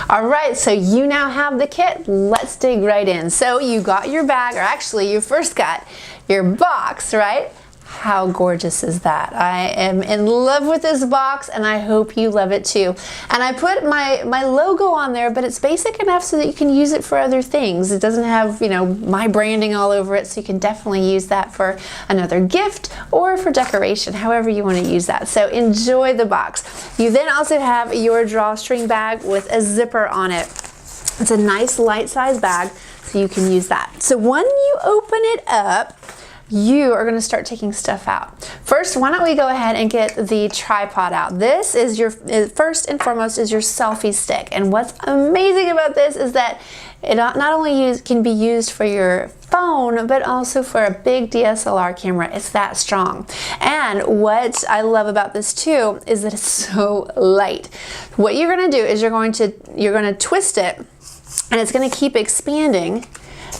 All right, so you now have the kit. Let's dig right in. So you got your bag, or actually you first got your box, right? How gorgeous is that? I am in love with this box, and I hope you love it too. And I put my logo on there, but it's basic enough so that you can use it for other things. It doesn't have, you know, my branding all over it, so you can definitely use that for another gift or for decoration, however you want to use that. So enjoy the box. You then also have your drawstring bag with a zipper on it. It's a nice light size bag, so you can use that. So when you open it up, you are going to start taking stuff out. First, why don't we go ahead and get the tripod out. This is your, first and foremost, is your selfie stick. And what's amazing about this is that it not only can be used for your phone, but also for a big DSLR camera. It's that strong. And what I love about this too is that it's so light. What you're going to do is you're going to twist it, and it's going to keep expanding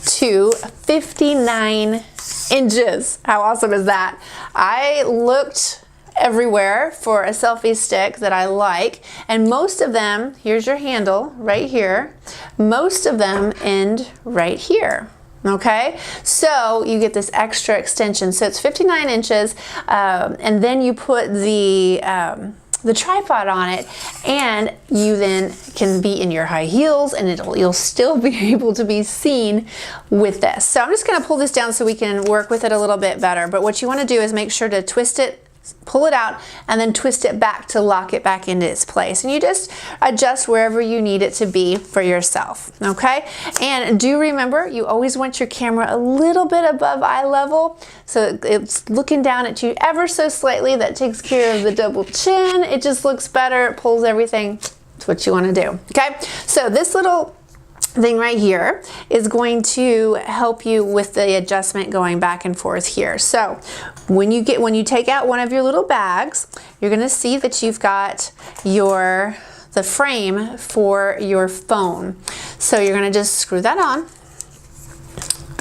to 59 inches. How awesome is that? I looked everywhere for a selfie stick that I like, and most of them, here's your handle right here, most of them end right here. Okay, so you get this extra extension. So it's 59 inches, and then you put the tripod on it, and you then can be in your high heels, and you'll still be able to be seen with this. So I'm just going to pull this down so we can work with it a little bit better. But what you want to do is make sure to twist it, pull it out, and then twist it back to lock it back into its place. And you just adjust wherever you need it to be for yourself, okay? And do remember, you always want your camera a little bit above eye level, so it's looking down at you ever so slightly. That takes care of the double chin. It just looks better, it pulls everything. That's what you want to do, okay? So this little thing right here is going to help you with the adjustment going back and forth here. So when you take out one of your little bags, you're going to see that you've got the frame for your phone. So you're going to just screw that on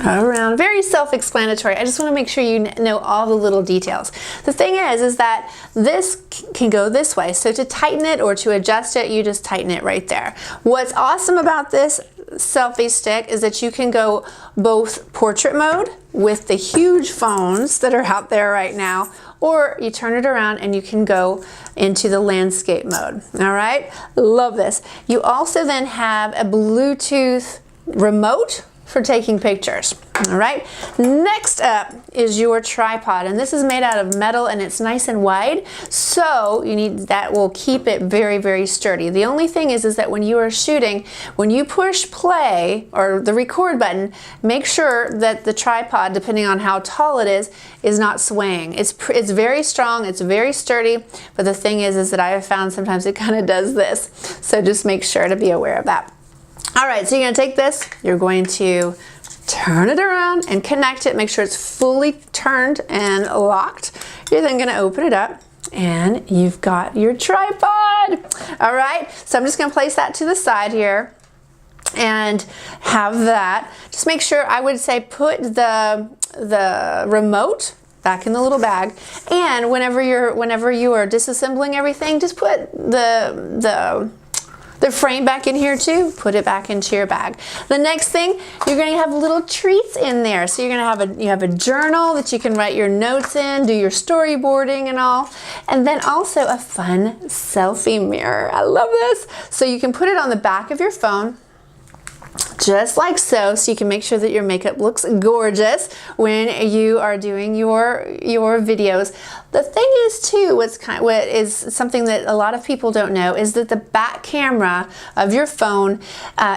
around. Very self-explanatory. I just want to make sure you know all the little details. The thing is that this can go this way. So to tighten it or to adjust it, you just tighten it right there. What's awesome about this selfie stick is that you can go both portrait mode with the huge phones that are out there right now, or you turn it around and you can go into the landscape mode. All right, love this. You also then have a Bluetooth remote for taking pictures. All right, next up is your tripod, and this is made out of metal, and it's nice and wide, so that will keep it very, very sturdy. The only thing is that when you are shooting, when you push play or the record button, make sure that the tripod, depending on how tall it is not swaying. It's very strong, it's very sturdy, but the thing is that I have found sometimes it kind of does this, so just make sure to be aware of that. All right, so you're going to take this, you're going to turn it around and connect it, make sure it's fully turned and locked. You're then going to open it up, and you've got your tripod. All right, so I'm just going to place that to the side here and have that. Just make sure, I would say, put the remote back in the little bag, and whenever you are disassembling everything, just put the frame back in here too. Put it back into your bag. The next thing, you're going to have little treats in there. So you're going to have a journal that you can write your notes in, do your storyboarding and all, and then also a fun selfie mirror. I love this. So you can put it on the back of your phone, just like so you can make sure that your makeup looks gorgeous when you are doing your videos. The thing is too, what is something that a lot of people don't know is that the back camera of your phone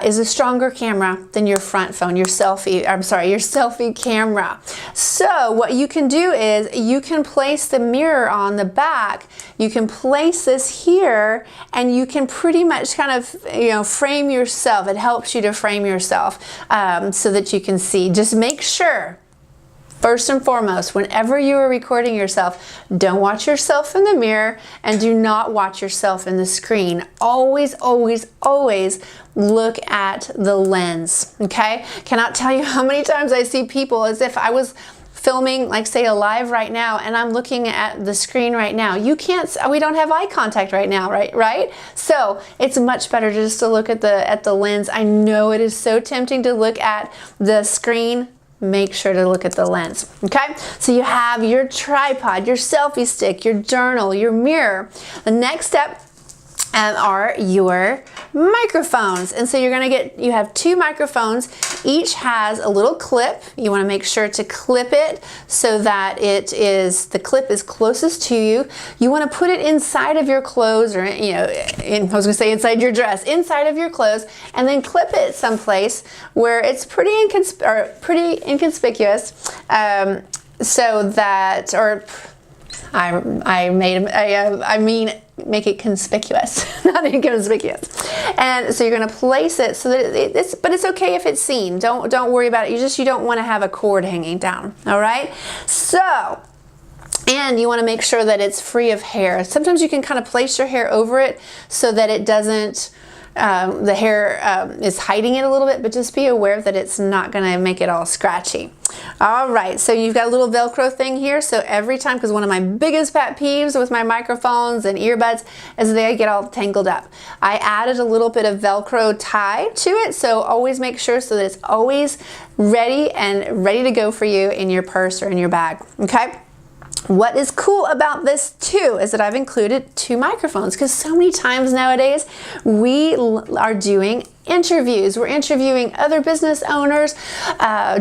is a stronger camera than your front phone, your selfie camera. So what you can do is you can place the mirror on the back, you can place this here, and you can pretty much kind of frame yourself. It helps you to frame yourself so that you can see. Just make sure, first and foremost, whenever you are recording yourself, don't watch yourself in the mirror and do not watch yourself in the screen. Always, always, always look at the lens, okay? Cannot tell you how many times I see people as if I was filming, like say a live right now, and I'm looking at the screen right now, we don't have eye contact right now, right? So it's much better just to look at the lens. I know it is so tempting to look at the screen. Make sure to look at the lens, okay? So you have your tripod, your selfie stick, your journal, your mirror. The next step are your microphones. And so you have 2 microphones. Each has a little clip. You want to make sure to clip it so that the clip is closest to you. You want to put it inside of your clothes, or I was going to say inside your dress, inside of your clothes, and then clip it someplace where it's pretty inconspicuous, so that, or make it conspicuous, not inconspicuous. And so you're going to place it so that but it's okay if it's seen. Don't worry about it. You don't want to have a cord hanging down. All right. So, and you want to make sure that it's free of hair. Sometimes you can kind of place your hair over it so that it doesn't. The hair is hiding it a little bit, but just be aware that it's not going to make it all scratchy. All right, so you've got a little Velcro thing here. So every time, because one of my biggest pet peeves with my microphones and earbuds is they get all tangled up. I added a little bit of Velcro tie to it, so always make sure so that it's always ready to go for you in your purse or in your bag, okay? What is cool about this too is that I've included 2 microphones, because so many times nowadays we are doing interviews. We're interviewing other business owners,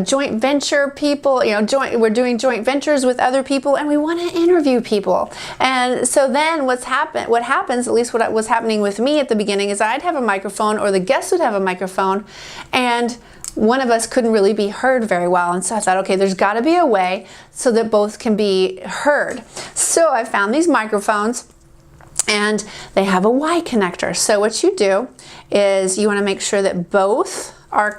joint venture people, we're doing joint ventures with other people, and we want to interview people. And so then what happens, at least what was happening with me at the beginning, is I'd have a microphone, or the guest would have a microphone, and one of us couldn't really be heard very well. And so I thought, okay, there's got to be a way so that both can be heard. So I found these microphones, and they have a Y connector. So what you do is you want to make sure that both are,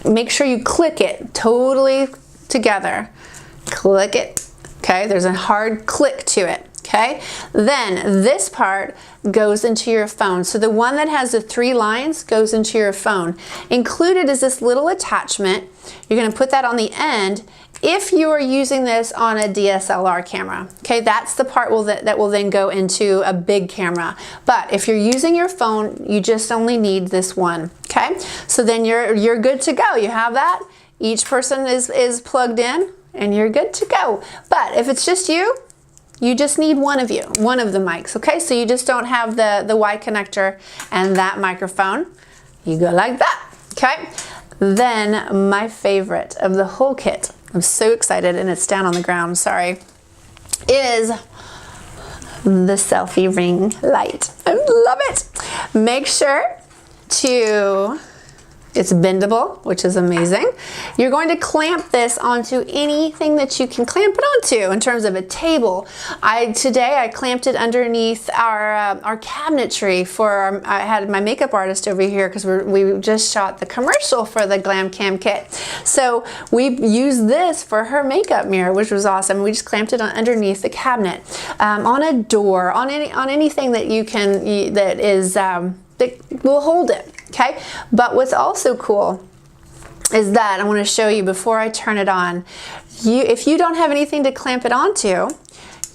make sure you click it totally together. Click it. Okay, there's a hard click to it. Okay, then this part goes into your phone. So the one that has the 3 lines goes into your phone. Included is this little attachment. You're going to put that on the end if you are using this on a DSLR camera. Okay, that's the part that will then go into a big camera. But if you're using your phone, you just only need this one. Okay, so then you're good to go. You have that. Each person is plugged in, and you're good to go. But if it's just you just need one of the mics, okay? So you just don't have the Y connector and that microphone. You go like that, okay? Then my favorite of the whole kit, I'm so excited, and it's down on the ground, sorry, is the selfie ring light. I love it. Make sure it's bendable, which is amazing. You're going to clamp this onto anything that you can clamp it onto in terms of a table. Today I clamped it underneath our cabinetry for I had my makeup artist over here, because we just shot the commercial for the Glam Cam kit. So we used this for her makeup mirror, which was awesome. We just clamped it underneath the cabinet, on a door, on anything that that will hold it. Okay, but what's also cool is that I want to show you before I turn it on. If you don't have anything to clamp it onto,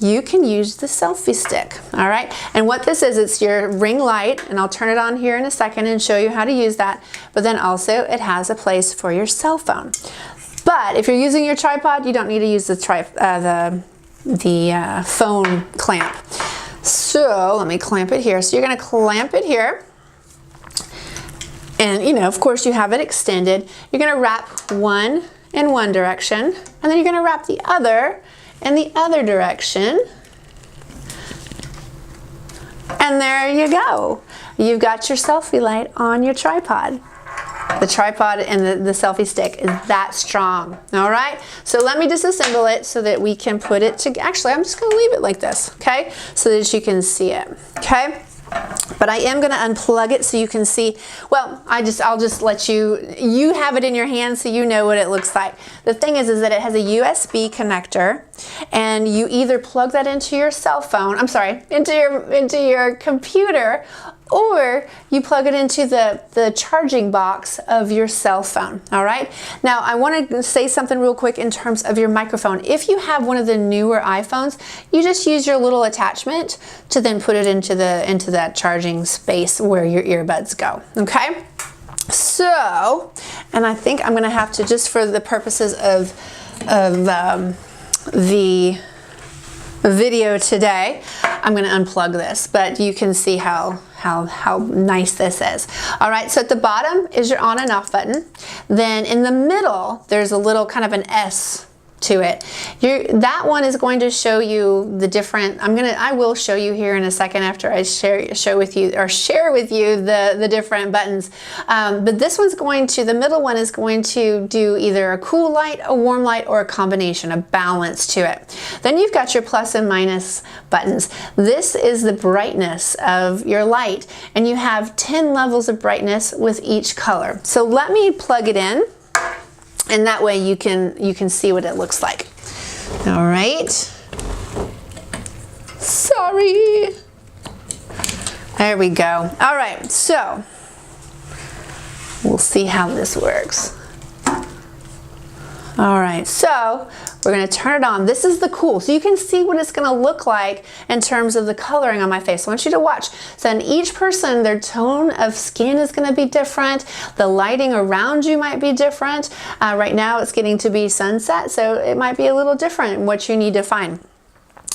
you can use the selfie stick. All right, and what this is, it's your ring light, and I'll turn it on here in a second and show you how to use that. But then also it has a place for your cell phone. But if you're using your tripod, you don't need to use the phone clamp. So let me clamp it here. So you're going to clamp it here. And of course you have it extended. You're going to wrap one in one direction, and then you're going to wrap the other in the other direction. And there you go. You've got your selfie light on your tripod. The tripod and the selfie stick is that strong. All right, so let me disassemble it so that we can put it together. Actually, I'm just going to leave it like this, okay, so that you can see it, okay? But I am going to unplug it so you can see. Well, I'll just let you have it in your hand so you know what it looks like. The thing is that it has a USB connector, and you either plug that into your cell phone, into your computer, or you plug it into the charging box of your cell phone. All right. Now I want to say something real quick in terms of your microphone. If you have one of the newer iPhones, you just use your little attachment to then put it into that charging space where your earbuds go. Okay. So, and I think I'm going to have to, just for the purposes of the video today, I'm going to unplug this, but you can see how nice this is. All right, so at the bottom is your on and off button. Then in the middle, there's a little kind of an S to it. That one is going to show you the different, I will show you here in a second after I share with you the different buttons. But this one's the middle one is going to do either a cool light, a warm light, or a combination, a balance to it. Then you've got your plus and minus buttons. This is the brightness of your light, and you have 10 levels of brightness with each color. So let me plug it in, and that way you can see what it looks like. All right. Sorry. There we go. All right, so we'll see how this works. All right, so we're gonna turn it on. This is the cool, so you can see what it's gonna look like in terms of the coloring on my face. I want you to watch. So in each person, their tone of skin is gonna be different. The lighting around you might be different. Right now it's getting to be sunset, so it might be a little different in what you need to find.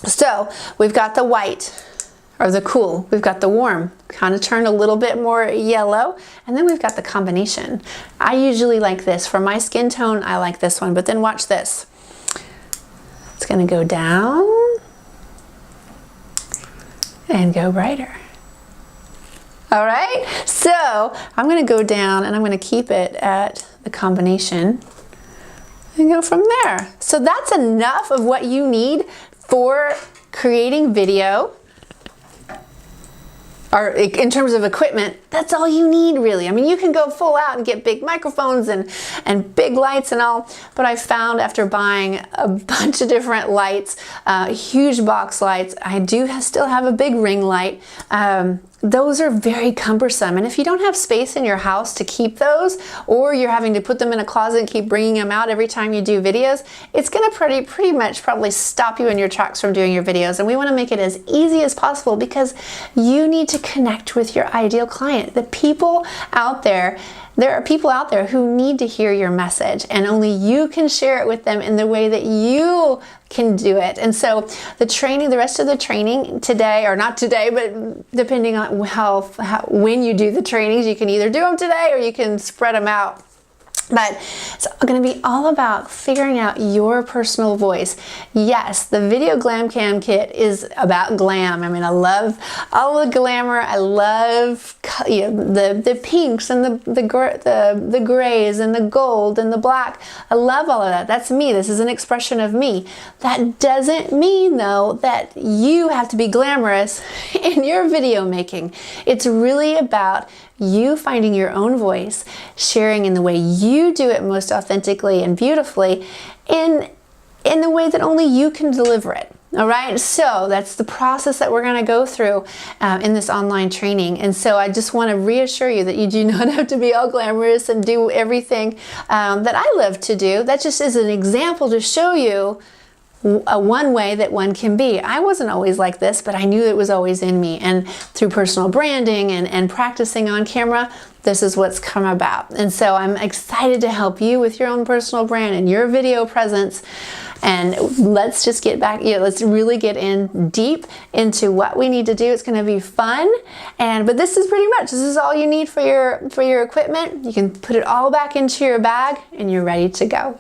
So we've got the white, or the cool, we've got the warm, kind of turned a little bit more yellow, and then we've got the combination. I usually like this. For my skin tone, I like this one, but then watch this. It's gonna go down and go brighter. All right, so I'm gonna go down and I'm gonna keep it at the combination and go from there. So that's enough of what you need for creating video. Or in terms of equipment, that's all you need really. I mean, you can go full out and get big microphones and big lights and all, but I found after buying a bunch of different lights, huge box lights, I do still have a big ring light. Those are very cumbersome, and if you don't have space in your house to keep those, or you're having to put them in a closet and keep bringing them out every time you do videos, it's gonna pretty much probably stop you in your tracks from doing your videos. And we wanna make it as easy as possible because you need to connect with your ideal client. The people out there, there are people out there who need to hear your message, and only you can share it with them in the way that you can do it. And so the rest of the training today, or not today, but depending on when you do the trainings, you can either do them today or you can spread them out. But it's going to be all about figuring out your personal voice. Yes, the Video Glam Cam Kit is about glam. I mean, I love all the glamour. I love the pinks and the grays and the gold and the black. I love all of that. That's me. This is an expression of me. That doesn't mean, though, that you have to be glamorous in your video making. It's really about you finding your own voice, sharing in the way you do it most authentically and beautifully, in the way that only you can deliver it. All right, so that's the process that we're going to go through in this online training. And so I just want to reassure you that you do not have to be all glamorous and do everything that I love to do. That just is an example to show you one way that one can be. I wasn't always like this, but I knew it was always in me. And through personal branding and practicing on camera, this is what's come about. And so I'm excited to help you with your own personal brand and your video presence. And let's just get back, let's really get in deep into what we need to do. It's going to be fun. But this is all you need for your equipment. You can put it all back into your bag and you're ready to go.